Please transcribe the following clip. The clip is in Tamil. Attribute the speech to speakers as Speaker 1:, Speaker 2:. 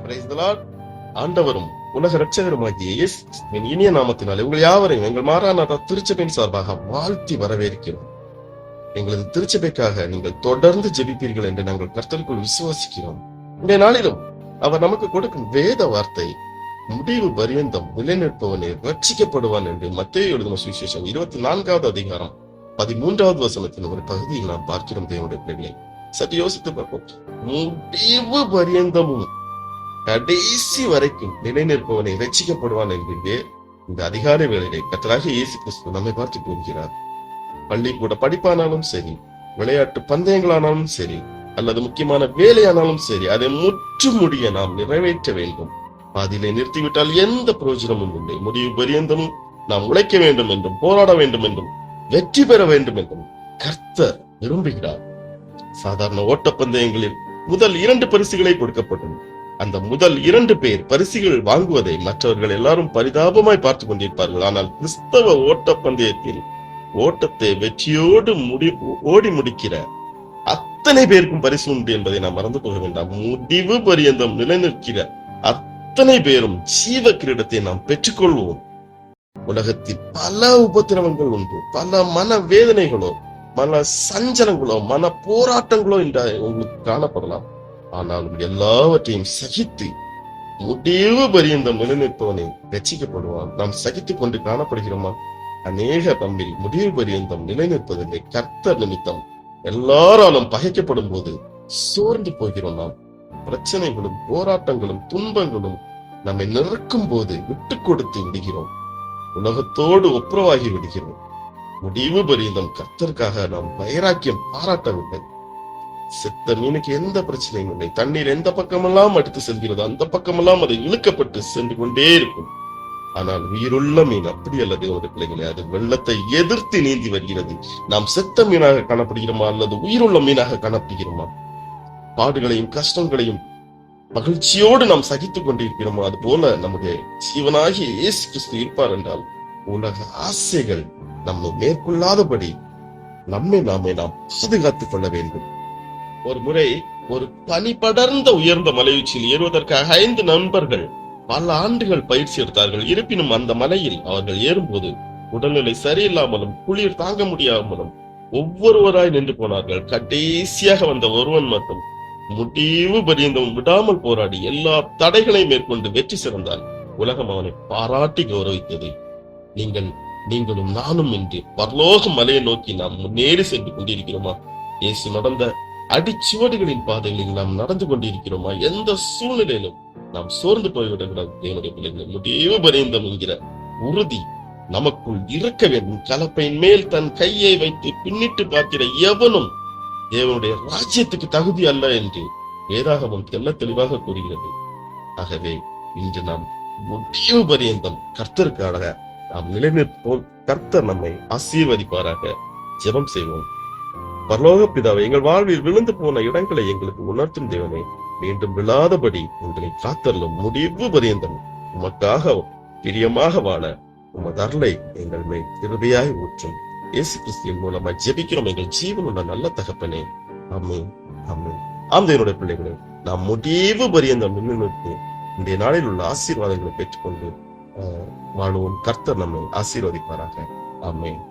Speaker 1: Praise the Lord. ஆண்டவரும் உலக இரட்சகருமாகிய இயேசு கிறிஸ்துவின் இனிய நாமத்தினாலே உங்கள் யாவரையும் எங்கள் மாறாநாதா திருச்சபையின் சார்பாக வாழ்த்தி வரவேற்கிறோம். எங்களது திருச்சபைக்காக நீங்கள் தொடர்ந்து ஜெபிப்பீர்கள் என்று நாங்கள் கர்த்தருக்குள் விசுவாசிக்கிறோம். இந்த நாளிலும் அவர் நமக்கு கொடுக்கும் வேத வார்த்தை, முடிவு பரியந்தம் நிலைநிற்பவனே ரட்சிக்கப்படுவான் என்று மத்தேயு எழுதின சுவிசேஷம் 24வது அதிகாரம் 13வது வசனத்தின் ஒரு பகுதியில் நாம் பார்க்கிறோம். தேவனுடைய பிள்ளைகளை சற்று யோசித்து பார்ப்போம். முடிவு பரியந்தமும் கடைசி வரைக்கும் நிலைநிற்பவனை ரட்சிக்கப்படுவான் என்று இந்த அதிகாலை வேளையிலே கர்த்தராகிய இயேசு கிறிஸ்து நம்மை பார்த்து கூறுகிறார். பள்ளிக்கூட படிப்பானாலும் சரி, விளையாட்டு பந்தயங்களானாலும் சரி, அல்லது முக்கியமான வேலையானாலும் சரி, அதை முற்று முடிய நாம் நிறைவேற்ற வேண்டும். பாதியிலே நிறுத்திவிட்டால் எந்த பிரயோஜனமும் இல்லை. முடிவு பரியந்தமும் நாம் உழைக்க வேண்டும் என்றும், போராட வேண்டும் என்றும், வெற்றி பெற வேண்டும் என்றும் கர்த்தர் விரும்புகிறார். சாதாரண ஓட்டப்பந்தயங்களில் முதல் 2 பரிசுகளை கொடுக்கப்பட்டது. அந்த முதல் 2 பேர் பரிசுகள் வாங்குவதை மற்றவர்கள் எல்லாரும் பரிதாபமாய் பார்த்து கொண்டிருப்பார்கள். ஆனால் கிறிஸ்தவ ஓட்டப்பந்தயத்தில் ஓட்டத்தை வெற்றியோடு ஓடி முடிக்கிற அத்தனை பேருக்கும் பரிசு உண்டு என்பதை நாம் மறந்து போக வேண்டாம். முடிவு பரியந்தம் நிலைநிற்கிற அத்தனை பேரும் ஜீவ கிரீடத்தை நாம் பெற்றுக்கொள்வோம். உலகத்தில் பல உபத்திரவங்கள் உண்டு, பல மன வேதனைகளோ, மன சஞ்சலங்களோ, மன போராட்டங்களோ என்ற உங்களுக்கு காணப்படலாம். ஆனாலும் எல்லாவற்றையும் சகித்து முடிவு பரியந்தம் நிலைநிற்பவனை ரட்சிக்கப்படுவான். நாம் சகித்துக் கொண்டு காணப்படுகிறோமா? அநேக தம்பில் முடிவு பரியந்தம் நிலைநிற்பதில்லை. கர்த்தர் நிமித்தம் எல்லாராலும் பகைக்கப்படும் போது சோர்ந்து போகிறோம். நாம் பிரச்சனைகளும் போராட்டங்களும் துன்பங்களும் நம்மை நிற்கும் போது விட்டு கொடுத்து விடுகிறோம். உலகத்தோடு ஒப்புரவாகி விடுகிறோம். முடிவு பரியந்தம் கர்த்தருக்காக நாம் வைராக்கியம் பாராட்டவில்லை. செத்த மீனுக்கு எந்த பிரச்சனையும் இல்லை. தண்ணீர் எந்த பக்கமெல்லாம் அடித்து செல்கிறது அந்த பக்கமெல்லாம் அது இழுக்கப்பட்டு சென்று கொண்டே இருக்கும். ஆனால் உயிருள்ள மீன் அப்படி அல்லது ஒரு பிள்ளைகளே, அது வெள்ளத்தை எதிர்த்து நீந்தி வருகிறது. நாம் செத்த மீனாக காணப்படுகிறோமா அல்லது உயிருள்ள மீனாக காணப்படுகிறோமா? பாடுகளையும் கஷ்டங்களையும் மகிழ்ச்சியோடு நாம் சகித்துக் கொண்டிருக்கிறோமோ? அது போல நம்முடைய ஜீவனாகிய இயேசு கிறிஸ்து இருப்பார் என்றால் உலக ஆசைகள் நம்மை மேற்கொள்ளாதபடி நாம் பாதுகாத்துக் கொள்ள வேண்டும். ஒரு முறை ஒரு பனி படர்ந்த உயர்ந்த மலையுச்சியில் ஏறுவதற்காக 5 நண்பர்கள் பல ஆண்டுகள் பயிற்சி எடுத்தார்கள். இருப்பினும் அந்த மலையில் அவர்கள் ஏறும்போது உடல்நிலை சரியில்லாமலும் குளிர் தாங்க முடியாமலும் ஒவ்வொருவராய் நின்று போனார்கள். கடைசியாக வந்த ஒருவன் மட்டும் முடிவு பரியந்தம் விடாமல் போராடி எல்லா தடைகளையும் மேற்கொண்டு வெற்றி சிறந்தான். உலகம் அவனை பாராட்டி கௌரவித்தது. நீங்களும் நானும் என்று பரலோக மலையை நோக்கி நாம் முன்னேறி சென்று கொண்டிருக்கிறோமா? இயேசு நடந்த அடிச்சுவடுகளின் பாதைகளில் நாம் நடந்து கொண்டிருக்கிறோமா? எந்த சூழ்நிலையிலும் நாம் சோர்ந்து போய்விடக்கூடாது. தேவனுடைய பிள்ளைகளை, முடிவு பரியந்தம் என்கிற உறுதி நமக்குள் இருக்க வேண்டும். கலப்பையின் மேல் தன் கையை வைத்து பின்னிட்டு பார்க்கிற எவனும் தேவனுடைய ராஜ்யத்துக்கு தகுதி அல்ல என்று வேதாகமம் தெல்ல தெளிவாக கூறுகிறது. ஆகவே இன்று நாம் முடிவு பரியந்தம் கர்த்தருக்காக நாம் நிலைநிற்போம். கர்த்தர் நம்மை ஆசீர்வதிப்பாராக. ஜெபம் செய்வோம். பரலோக பிதாவே, எங்கள் வாழ்வில் விழுந்து போன இடங்களை எங்களுக்கு உணர்த்தும் தேவனே, மீண்டும் விழாதபடி உங்களை காத்தருளும். முடிவு பரியந்தம் உமக்காக பிரியமாக வாழ உமது அருளை எங்கள் மேல் கிருபையாய் ஊற்றும். இயேசு கிறிஸ்துவின் மூலமாய் ஜெபிக்கிறோம் எங்கள் ஜீவனுள்ள நல்ல தகப்பனே. ஆமென், ஆமென். ஆம் தேவனுடைய பிள்ளைகளே, நாம் முடிவு பரியந்தம் நின்று இன்றைய நாளில் உள்ள ஆசீர்வாதங்களை பெற்றுக்கொண்டு வாழுவோம். கர்த்தர் நம்மை ஆசீர்வதிப்பாராக. ஆமென்.